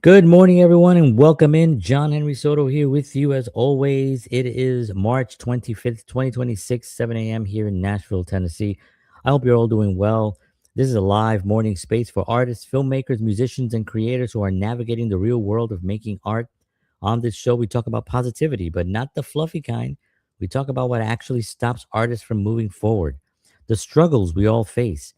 Good morning, everyone, and welcome in. John Henry Soto here with you as always. It is March 25th, 2026, 7 a.m. here in Nashville, Tennessee. I hope you're all doing well. This is a live morning space for artists, filmmakers, musicians, and creators who are navigating the real world of making art. On this show, we talk about positivity, but not the fluffy kind. We talk about what actually stops artists from moving forward, the struggles we all face,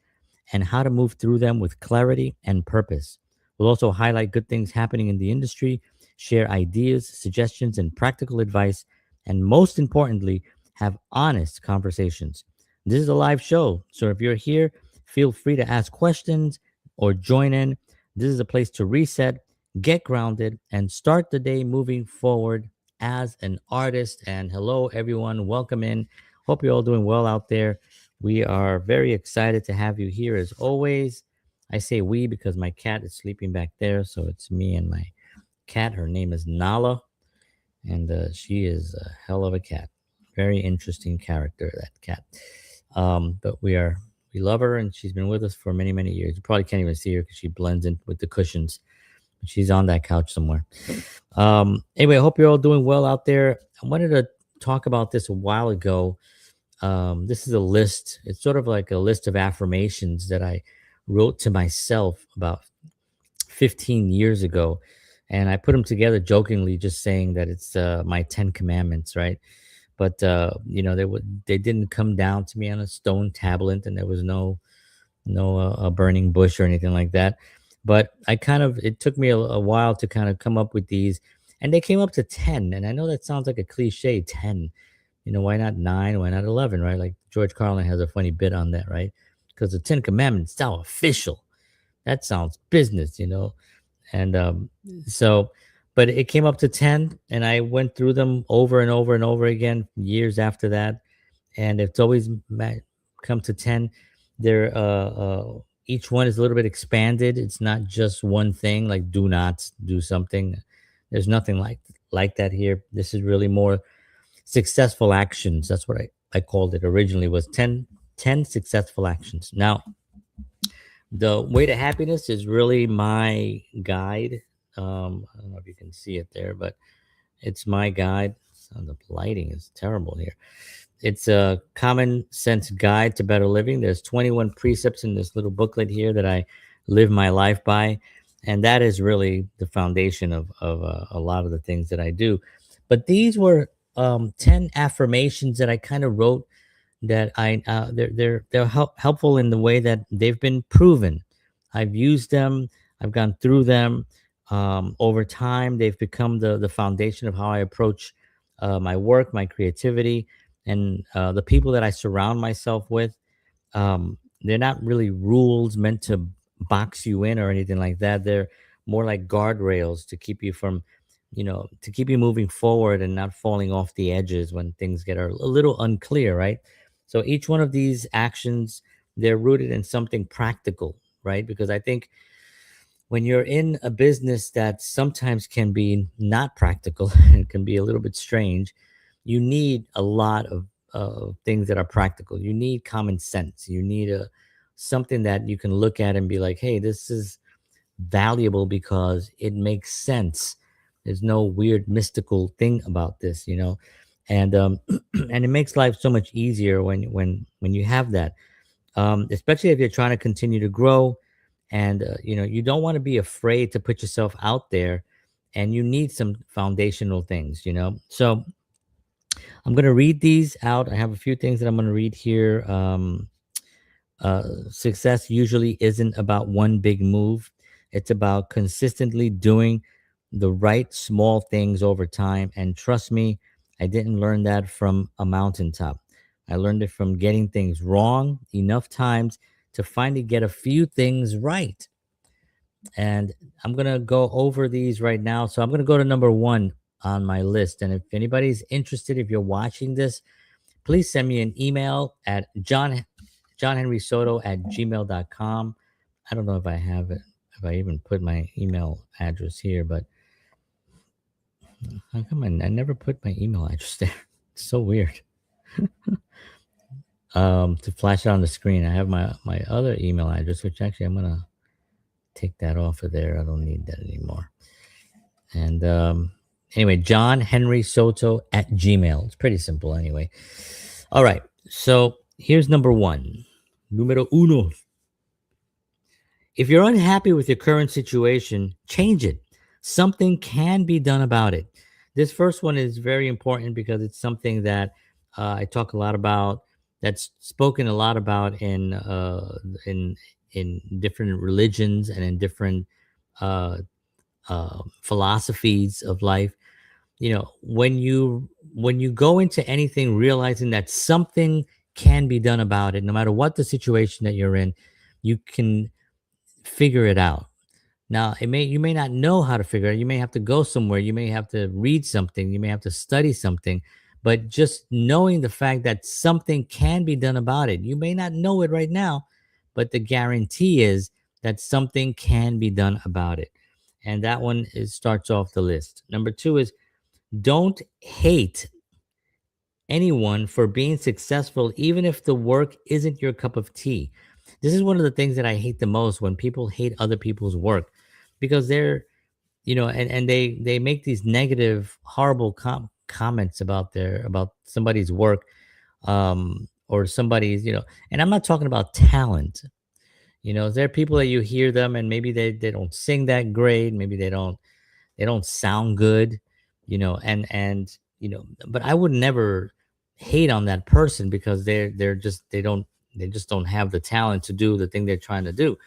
and how to move through them with clarity and purpose. We'll also highlight good things happening in the industry, share ideas, suggestions, and practical advice, and most importantly, have honest conversations. This is a live show, so if you're here, feel free to ask questions or join in. This is a place to reset, get grounded, and start the day moving forward as an artist. And hello, everyone. Welcome in. Hope you're all doing well out there. We are very excited to have you here as always. I say we because my cat is sleeping back there. So it's me and my cat. Her name is Nala, and she is a hell of a cat. Very interesting character, that cat. But we love her, and she's been with us for many, many years. You probably can't even see her because she blends in with the cushions. She's on that couch somewhere. Anyway, I hope you're all doing well out there. I wanted to talk about this a while ago. This is a list. It's sort of like a list of affirmations that I wrote to myself about 15 years ago. And I put them together jokingly, just saying that it's my 10 commandments, right? But they didn't come down to me on a stone tablet, and there was no a burning bush or anything like that. But it took me a while to kind of come up with these, and they came up to 10. And I know that sounds like a cliche, 10. Why not 9? Why not 11, right? Like George Carlin has a funny bit on that, right? Because the 10 Commandments sound official. That sounds business. And so, but it came up to 10, and I went through them over and over and over again years after that. And it's always come to 10. They're, each one is a little bit expanded. It's not just one thing, like do not do something. There's nothing like that here. This is really more successful actions. That's what I called it originally, was 10 successful actions. Now, the way to happiness is really my guide. I don't know if you can see it there, but it's my guide. The lighting is terrible here. It's a common sense guide to better living. There's 21 precepts in this little booklet here that I live my life by. And that is really the foundation of a lot of the things that I do. But these were 10 affirmations that I kind of wrote, that they're helpful in the way that they've been proven. I've used them. I've gone through them. Over time, they've become the foundation of how I approach my work, my creativity, and the people that I surround myself with. They're not really rules meant to box you in or anything like that. They're more like guardrails to keep you from, to keep you moving forward and not falling off the edges when things get a little unclear, right? So each one of these actions, they're rooted in something practical, right? Because I think when you're in a business that sometimes can be not practical and can be a little bit strange, you need a lot of things that are practical. You need common sense. You need something that you can look at and be like, hey, this is valuable because it makes sense. There's no weird mystical thing about this. And and it makes life so much easier when you have that, especially if you're trying to continue to grow. And you don't want to be afraid to put yourself out there, and you need some foundational things. So I'm going to read these out. I have a few things that I'm going to read here. Success usually isn't about one big move. It's about consistently doing the right small things over time. And trust me, I didn't learn that from a mountaintop. I learned it from getting things wrong enough times to finally get a few things right. And I'm going to go over these right now. So I'm going to go to number one on my list. And if anybody's interested, if you're watching this, please send me an email at johnhenrysoto@gmail.com. I don't know if I have it, if I even put my email address here, but how come I never put my email address there? It's so weird. To flash it on the screen, I have my other email address, which actually I'm gonna take that off of there. I don't need that anymore. And anyway, John Henry Soto at Gmail. It's pretty simple anyway. All right. So here's number one. Numero uno. If you're unhappy with your current situation, change it. Something can be done about it. This first one is very important because it's something that I talk a lot about. That's spoken a lot about in in different religions and in different uh, philosophies of life. You know, when you go into anything realizing that something can be done about it, no matter what the situation that you're in, you can figure it out. Now, it may you may not know how to figure it. You may have to go somewhere. You may have to read something. You may have to study something. But just knowing the fact that something can be done about it, you may not know it right now, but the guarantee is that something can be done about it. And that one is starts off the list. Number two is don't hate anyone for being successful, even if the work isn't your cup of tea. This is one of the things that I hate the most when people hate other people's work because they're, you know, and they make these negative, horrible comments about about somebody's work or somebody's, you know, and I'm not talking about talent. You know, there are people that you hear them and maybe they don't sing that great, maybe they don't sound good, you know, and you know, but I would never hate on that person because they're just they just don't have the talent to do the thing they're trying to do.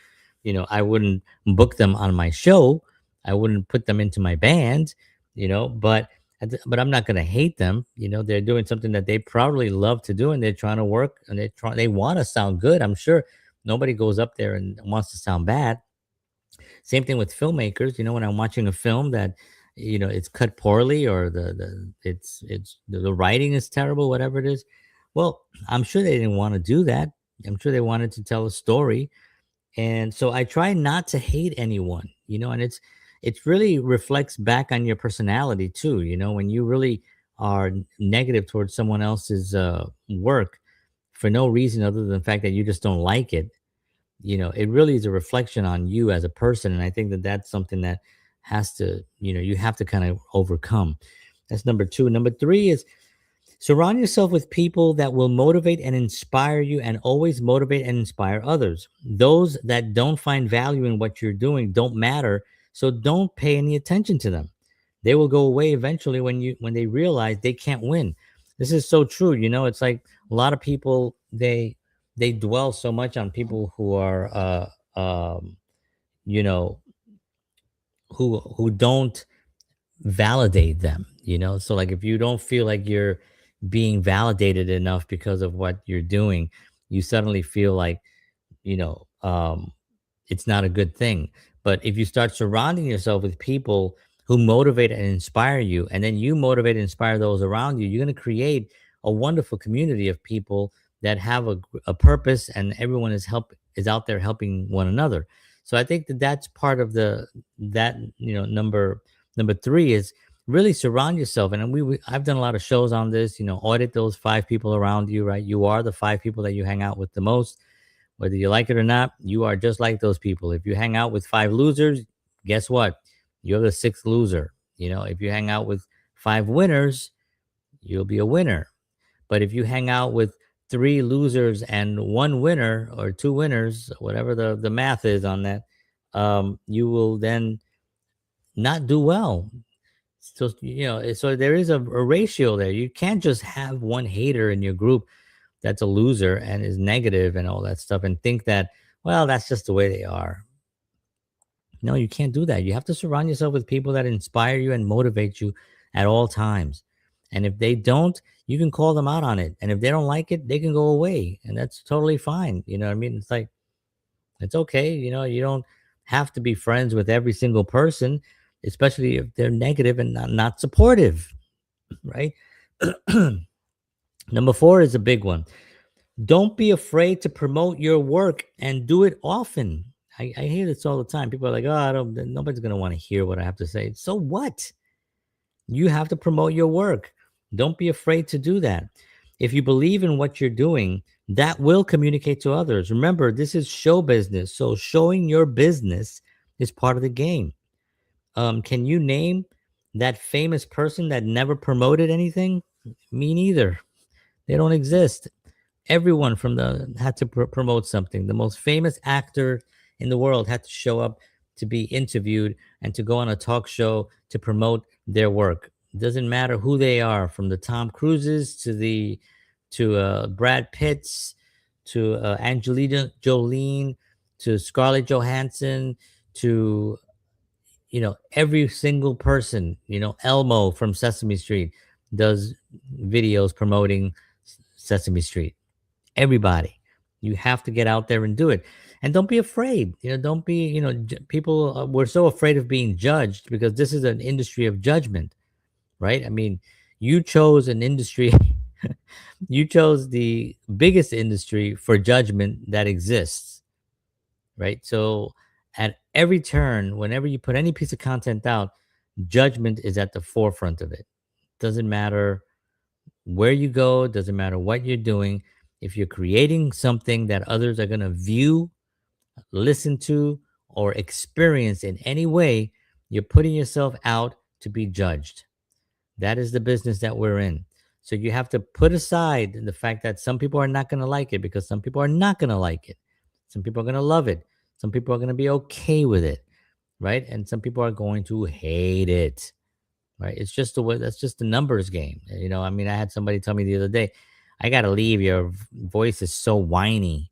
You know, I wouldn't book them on my show. I wouldn't put them into my band, you know, but I'm not going to hate them. You know, they're doing something that they probably love to do and they're trying to work and they want to sound good. I'm sure nobody goes up there and wants to sound bad. Same thing with filmmakers. You know, when I'm watching a film that, you know, it's cut poorly or the writing is terrible, whatever it is. Well, I'm sure they didn't want to do that. I'm sure they wanted to tell a story, and so I try not to hate anyone. You know, and it's really reflects back on your personality too. You know, when you really are negative towards someone else's work for no reason other than the fact that you just don't like it, you know, it really is a reflection on you as a person. And I think that that's something that has to, you know, you have to kind of overcome. That's number two. Number three is surround yourself with people that will motivate and inspire you and always motivate and inspire others. Those that don't find value in what you're doing don't matter. So don't pay any attention to them. They will go away eventually when they realize they can't win. This is so true. You know, it's like a lot of people they dwell so much on people who are you know, who don't validate them, you know? So like if you don't feel like you're being validated enough because of what you're doing, you suddenly feel like, you know, it's not a good thing. But if you start surrounding yourself with people who motivate and inspire you, and then you motivate and inspire those around you, you're going to create a wonderful community of people that have a purpose, and everyone is out there helping one another. So I think that that's part of that, you know, number three is really surround yourself. And I've done a lot of shows on this. You know, audit those five people around you. Right, you are the five people that you hang out with the most. Whether you like it or not, you are just like those people. If you hang out with five losers, guess what? You're the sixth loser. You know, if you hang out with five winners, you'll be a winner. But if you hang out with three losers and one winner or two winners, whatever the math is on that, you will then not do well. So, you know, so there is a ratio there. You can't just have one hater in your group that's a loser and is negative and all that stuff and think that, well, that's just the way they are. No, you can't do that. You have to surround yourself with people that inspire you and motivate you at all times. And if they don't, you can call them out on it. And if they don't like it, they can go away. And that's totally fine. You know what I mean? It's like, it's okay. You know, you don't have to be friends with every single person, especially if they're negative and not supportive, right? Number four is a big one. Don't be afraid to promote your work and do it often. I hear this all the time. People are like, oh, nobody's going to want to hear what I have to say. So what? You have to promote your work. Don't be afraid to do that. If you believe in what you're doing, that will communicate to others. Remember, this is show business. So showing your business is part of the game. Can you name That famous person that never promoted anything, me neither. They don't exist. Everyone from the had to promote something. The most famous actor in the world had to show up to be interviewed and to go on a talk show to promote their work. It doesn't matter who they are, from the Tom Cruises to Brad Pitts to Angelina Jolie to Scarlett Johansson to every single person. Elmo from Sesame Street does videos promoting Sesame Street. Everybody, you have to get out there and do it, and don't be afraid. Don't be, people, we're so afraid of being judged because this is an industry of judgment, right? I mean, you chose an industry. You chose the biggest industry for judgment that exists, right? So at every turn, whenever you put any piece of content out, judgment is at the forefront of it. Doesn't matter where you go, doesn't matter what you're doing. If you're creating something that others are going to view, listen to, or experience in any way, you're putting yourself out to be judged. That is the business that we're in. So you have to put aside the fact that some people are not going to like it, because some people are not going to like it. Some people are going to love it. Some people are going to be okay with it, right? And some people are going to hate it, right? It's just the way, that's just the numbers game. I mean, I had somebody tell me the other day, I got to leave. Your voice is so whiny.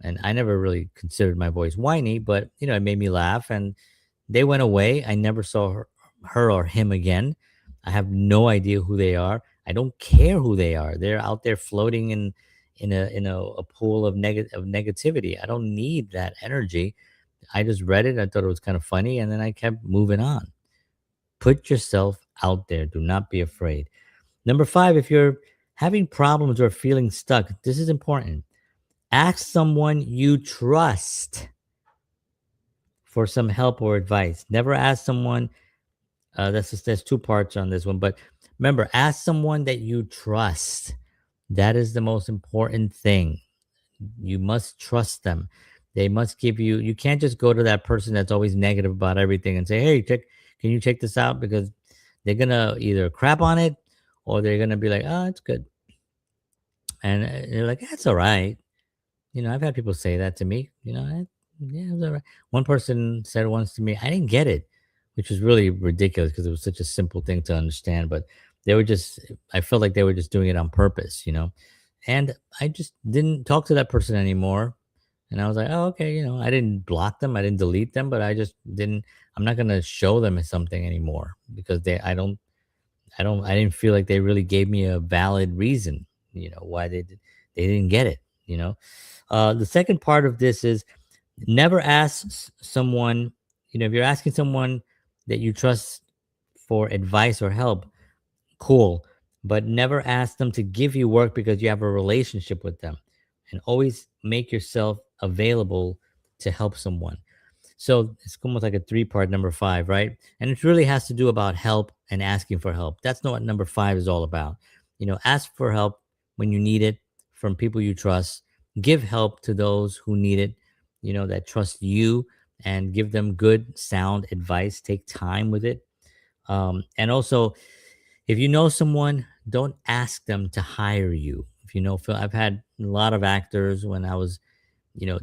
And I never really considered my voice whiny, but it made me laugh. And they went away. I never saw her or him again. I have no idea who they are. I don't care who they are. They're out there floating in a pool of negativity. I don't need that energy. I just read it. I thought it was kind of funny, and then I kept moving on. Put yourself out there. Do not be afraid. Number 5, if you're having problems or feeling stuck, this is important. Ask someone you trust for some help or advice. Never ask someone. There's two parts on this one, but remember, ask someone that you trust. That is the most important thing. You must trust them. They must give you. You can't just go to that person that's always negative about everything and say, "Hey, can you check this out?" Because they're gonna either crap on it, or they're gonna be like, "Oh, it's good," and they're like, "That's all right." I've had people say that to me. Yeah, it was all right. One person said once to me, I didn't get it, which was really ridiculous because it was such a simple thing to understand. But they were just, I felt like they were just doing it on purpose. And I just didn't talk to that person anymore. And I was like, oh, okay. I didn't block them, I didn't delete them, but I just didn't, I'm not going to show them something anymore because I didn't feel like they really gave me a valid reason, why they didn't get it, you know. The second part of this is never ask someone, if you're asking someone that you trust for advice or help, cool, but never ask them to give you work because you have a relationship with them, and always make yourself available to help someone. So it's almost like a three-part number 5, right? And it really has to do about help and asking for help. That's not what number 5 is all about. Ask for help when you need it from people you trust. Give help to those who need it, that trust you, and give them good, sound advice. Take time with it. And also, if you know someone, don't ask them to hire you. If you know, I've had a lot of actors when I was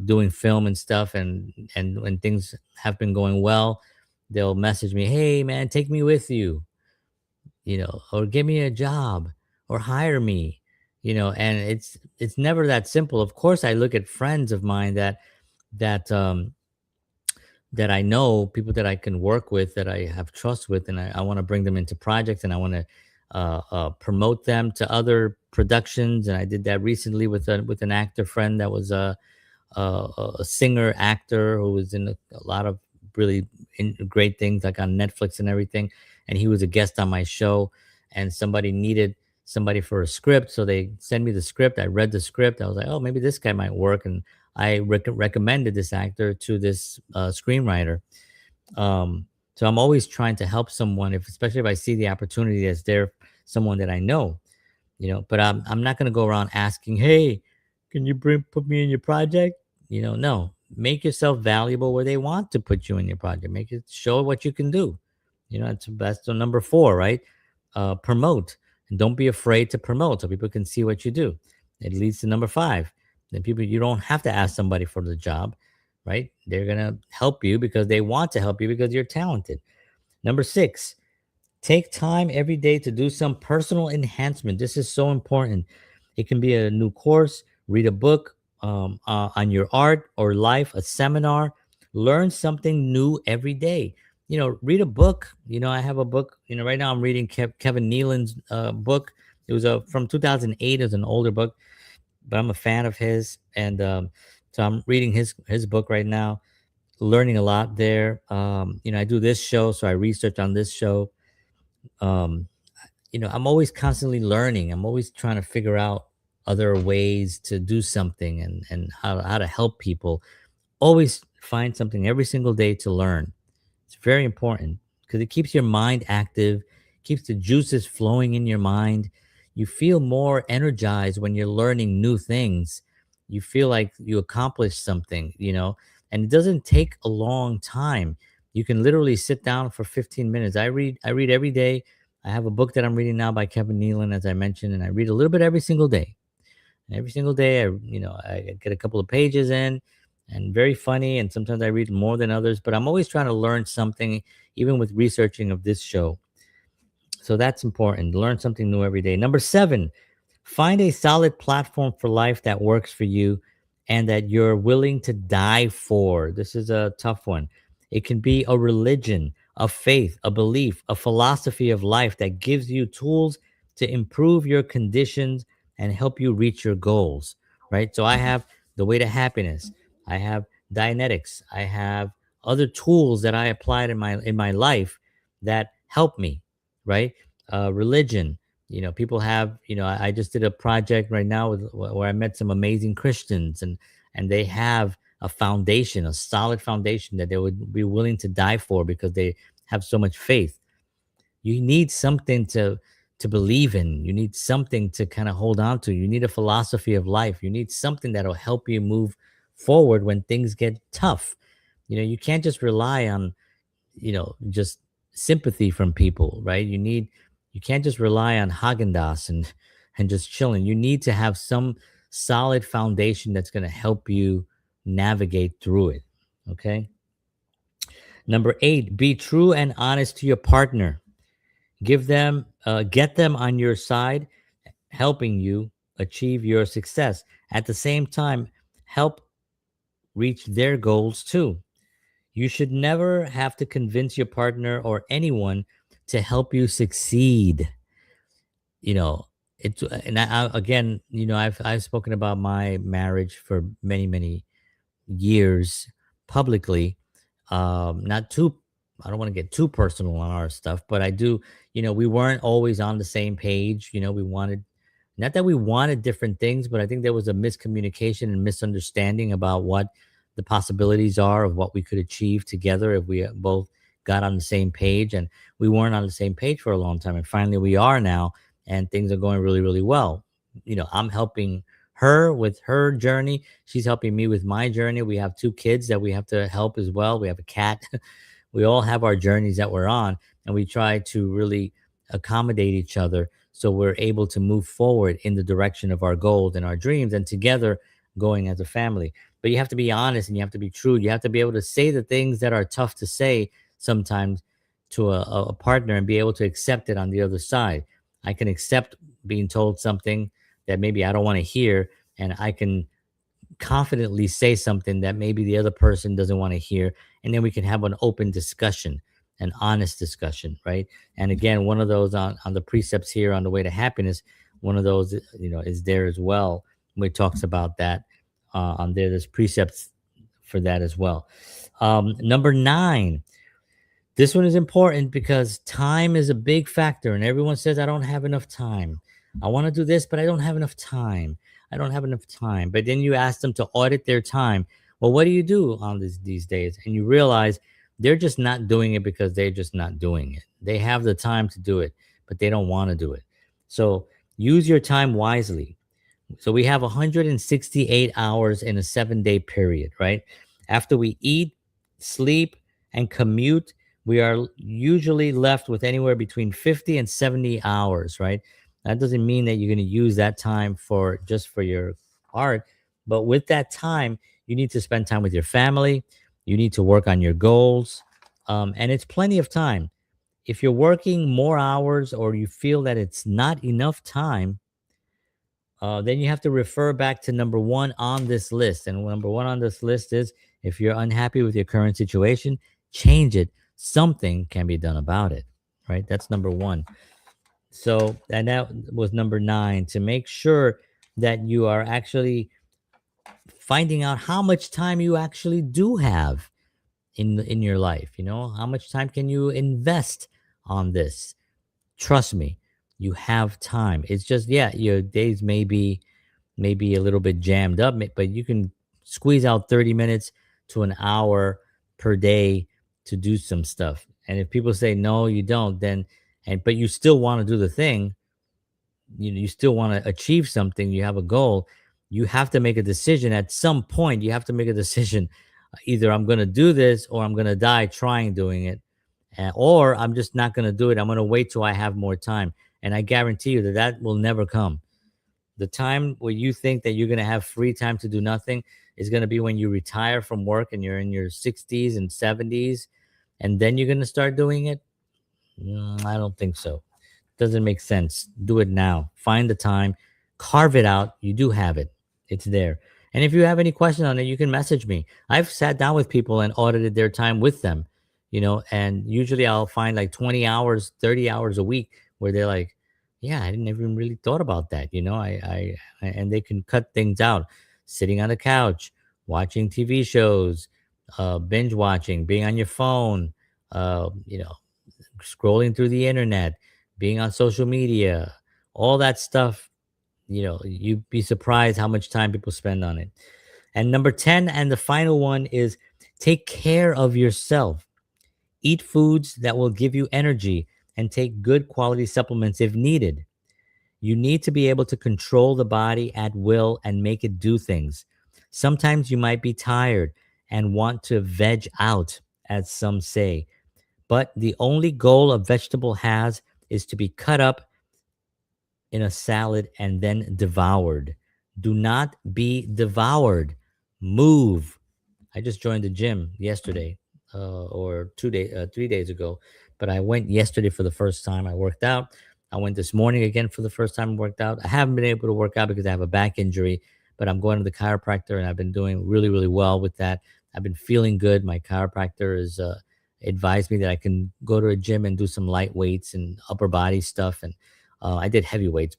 doing film and stuff, and when things have been going well, they'll message me, hey man, take me with you, or give me a job, or hire me, and it's never that simple. Of course, I look at friends of mine that that I know, people that I can work with, that I have trust with, and I want to bring them into projects, and I want to promote them to other productions. And I did that recently with an actor friend that was a singer actor who was in a lot of really great things, like on Netflix and everything. And he was a guest on my show, and somebody needed somebody for a script. So they sent me the script. I read the script. I was like, oh, maybe this guy might work. And I recommended this actor to this screenwriter. So I'm always trying to help someone, especially if I see the opportunity that's there, someone that I know, but I'm not going to go around asking, hey, can you put me in your project? No, make yourself valuable where they want to put you in your project. Make it, show what you can do. That's the number four, right? Promote, and don't be afraid to promote so people can see what you do. It leads to number five. Then people, you don't have to ask somebody for the job, right? They're gonna help you because they want to help you because you're talented. Number six, take time every day to do some personal enhancement. This is so important. It can be a new course, read a book on your art or life, a seminar. Learn something new every day. Read a book. I have a book. Right now I'm reading Kevin Nealon's book. It was from 2008. It's an older book, but I'm a fan of his, and so I'm reading his book right now. Learning a lot there. I do this show, so I research on this show. um, I'm always constantly learning. I'm always trying to figure out other ways to do something, and how to help people. Always find something every single day to learn. It's very important because it keeps your mind active, keeps the juices flowing in your mind. You feel more energized when you're learning new things. You feel like you accomplished something, and it doesn't take a long time. You can literally sit down for 15 minutes. I read every day. I have a book that I'm reading now by Kevin Nealon, as I mentioned, and I read a little bit every single day. And every single day, I get a couple of pages in, and very funny. And sometimes I read more than others, but I'm always trying to learn something, even with researching of this show. So that's important. Learn something new every day. Number seven, find a solid platform for life that works for you and that you're willing to die for. This is a tough one. It can be a religion, a faith, a belief, a philosophy of life that gives you tools to improve your conditions and help you reach your goals, right? So I have the way to happiness. I have Dianetics. I have other tools that I applied in my life that help me, right? Religion. People have. I just did a project right now where I met some amazing Christians, and they have a foundation, a solid foundation that they would be willing to die for because they have so much faith. You need something to believe in. You need something to kind of hold on to. You need a philosophy of life. You need something that'll help you move forward when things get tough. You can't just rely on just sympathy from people, right? You can't just rely on Haagen-Dazs and just chilling. You need to have some solid foundation that's going to help you navigate through it. Okay. Number eight, be true and honest to your partner. Get them on your side, helping you achieve your success. At the same time, help reach their goals too. You should never have to convince your partner or anyone to help you succeed. You know, again, I've spoken about my marriage for many, many years publicly. Not too, I don't want to get too personal on our stuff, but I do, we weren't always on the same page. We wanted, not that we wanted different things, but I think there was a miscommunication and misunderstanding about what the possibilities are of what we could achieve together if we both got on the same page. And we weren't on the same page for a long time. And finally we are now, and things are going really, really well. I'm helping her with her journey. She's helping me with my journey. We have two kids that we have to help as well. We have a cat. We all have our journeys that we're on, and we try to really accommodate each other so we're able to move forward in the direction of our goals and our dreams, and together going as a family. But you have to be honest and you have to be true. You have to be able to say the things that are tough to say sometimes to a partner and be able to accept it on the other side. I can accept being told something that maybe I don't want to hear, and I can confidently say something that maybe the other person doesn't want to hear, and then we can have an open discussion, an honest discussion, right? And again, one of those on the precepts here on the way to happiness, one of those is there as well, where it talks about that on there. There's precepts for that as well. Number nine, this one is important because time is a big factor, and everyone says, I don't have enough time. I want to do this, but I don't have enough time. I don't have enough time. But then you ask them to audit their time. Well, what do you do on these days? And you realize they're just not doing it because they're just not doing it. They have the time to do it, but they don't want to do it. So use your time wisely. So we have 168 hours in a 7-day period, right? After we eat, sleep, and commute, we are usually left with anywhere between 50 and 70 hours, right? That doesn't mean that you're going to use that time for just for your art, but with that time, you need to spend time with your family. You need to work on your goals. And it's plenty of time. If you're working more hours or you feel that it's not enough time, then you have to refer back to number one on this list. And number one on this list is if you're unhappy with your current situation, change it. Something can be done about it, right? That's number one. So, and that was number nine, to make sure that you are actually finding out how much time you actually do have in your life. You know, how much time can you invest on this? Trust me, you have time. It's just, yeah, your days may be maybe a little bit jammed up, but you can squeeze out 30 minutes to an hour per day to do some stuff. And if people say no, you don't, then but you still want to do the thing, you still want to achieve something, you have a goal, you have to make a decision at some point. You have to make a decision. Either I'm going to do this or I'm going to die trying doing it, or I'm just not going to do it. I'm going to wait till I have more time. And I guarantee you that that will never come. The time where you think that you're going to have free time to do nothing is going to be when you retire from work and you're in your 60s and 70s, and then you're going to start doing it. I don't think so. Doesn't make sense. Do it now. Find the time, carve it out. You do have it. It's there. And if you have any question on it, you can message me. I've sat down with people and audited their time with them, and usually I'll find like 20 hours, 30 hours a week where they're like, yeah, I didn't even really thought about that. And they can cut things out, sitting on the couch, watching TV shows, binge watching, being on your phone, scrolling through the internet, being on social media, all that stuff. You'd be surprised how much time people spend on it. And number 10, and the final one, is take care of yourself. Eat foods that will give you energy and take good quality supplements if needed. You need to be able to control the body at will and make it do things. Sometimes you might be tired and want to veg out, as some say. But the only goal a vegetable has is to be cut up in a salad and then devoured. Do not be devoured. Move. I just joined the gym yesterday, or 3 days ago, but I went yesterday for the first time. I worked out. I went this morning again for the first time and worked out. I haven't been able to work out because I have a back injury, but I'm going to the chiropractor and I've been doing really, really well with that. I've been feeling good. My chiropractor has advised me that I can go to a gym and do some light weights and upper body stuff. And I did heavy weights,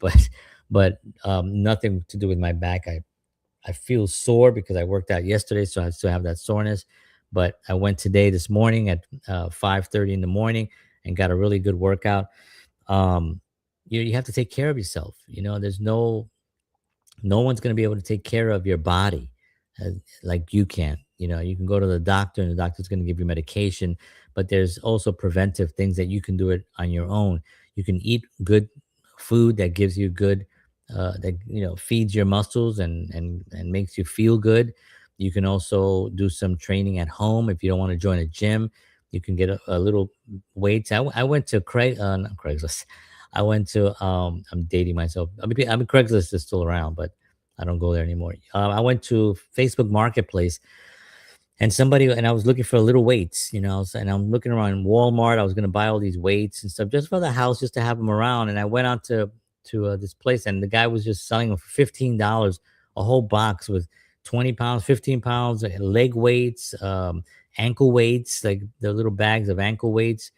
but nothing to do with my back. I feel sore because I worked out yesterday, so I still have that soreness. But I went today, this morning at 5:30 in the morning, and got a really good workout. You have to take care of yourself. There's no one's going to be able to take care of your body like you can. You can go to the doctor and the doctor's going to give you medication, but there's also preventive things that you can do it on your own. You can eat good food that gives you good, that feeds your muscles and makes you feel good. You can also do some training at home if you don't want to join a gym. You can get a little weights. I went to not Craigslist. I went to I'm dating myself. I mean Craigslist is still around, but I don't go there anymore. I went to Facebook Marketplace, and I was looking for little weights, and I'm looking around Walmart. I was going to buy all these weights and stuff just for the house, just to have them around. And I went out to this place, and the guy was just selling them for $15, a whole box with 20 pounds, 15 pounds, leg weights, ankle weights, like the little bags of ankle weights,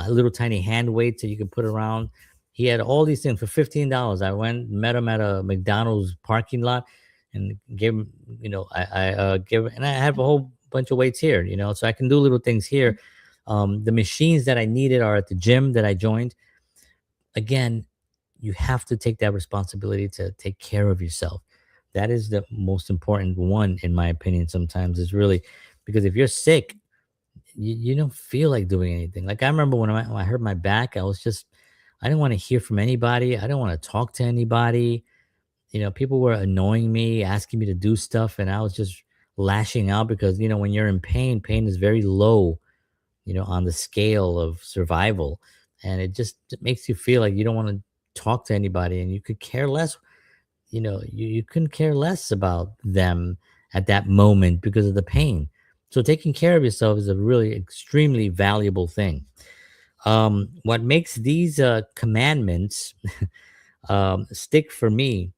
little tiny hand weights that you can put around. He had all these things for $15. I went, met him at a McDonald's parking lot and gave him, and I have a whole bunch of weights here, so I can do little things here. The machines that I needed are at the gym that I joined. Again, you have to take that responsibility to take care of yourself. That is the most important one, in my opinion. Sometimes is really, because if you're sick, you don't feel like doing anything. Like I remember when I hurt my back, I didn't want to hear from anybody. I didn't want to talk to anybody. People were annoying me, asking me to do stuff, and I was just lashing out because when you're in pain, pain is very low. on the scale of survival. And it makes you feel like you don't want to talk to anybody, and you could care less. You couldn't care less about them at that moment because of the pain. So taking care of yourself is a really extremely valuable thing. What makes these commandments stick for me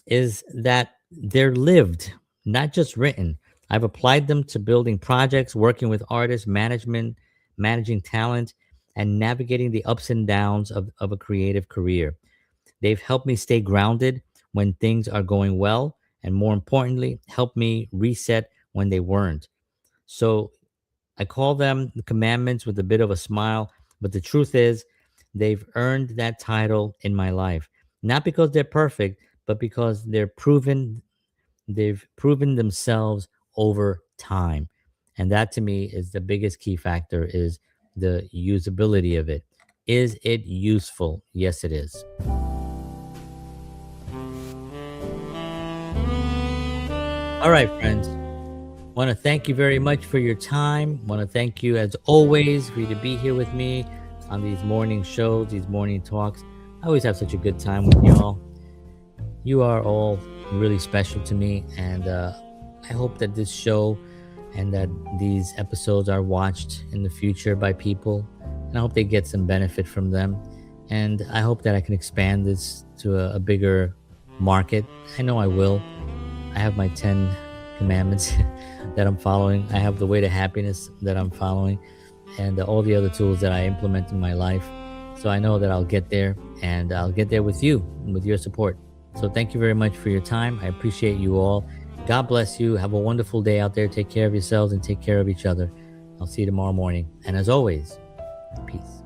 is that they're lived, not just written. I've applied them to building projects, working with artists, managing talent, and navigating the ups and downs of a creative career. They've helped me stay grounded when things are going well, and more importantly, helped me reset when they weren't. So I call them the commandments with a bit of a smile, but the truth is, they've earned that title in my life. Not because they're perfect, but because they've proven themselves over time. And that to me is the biggest key factor, is the usability of it. Is it useful? Yes, it is. All right, friends. Want to thank you very much for your time. Want to thank you, as always, for you to be here with me on these morning shows, these morning talks. I always have such a good time with y'all. You are all really special to me, and I hope that this show and that these episodes are watched in the future by people, and I hope they get some benefit from them. And I hope that I can expand this to a bigger market. I know I will. I have my 10 commandments that I'm following. I have the way to happiness that I'm following, and all the other tools that I implement in my life. So I know that I'll get there, and I'll get there with you and with your support. So thank you very much for your time. I appreciate you all. God bless you. Have a wonderful day out there. Take care of yourselves and take care of each other. I'll see you tomorrow morning. And as always, peace.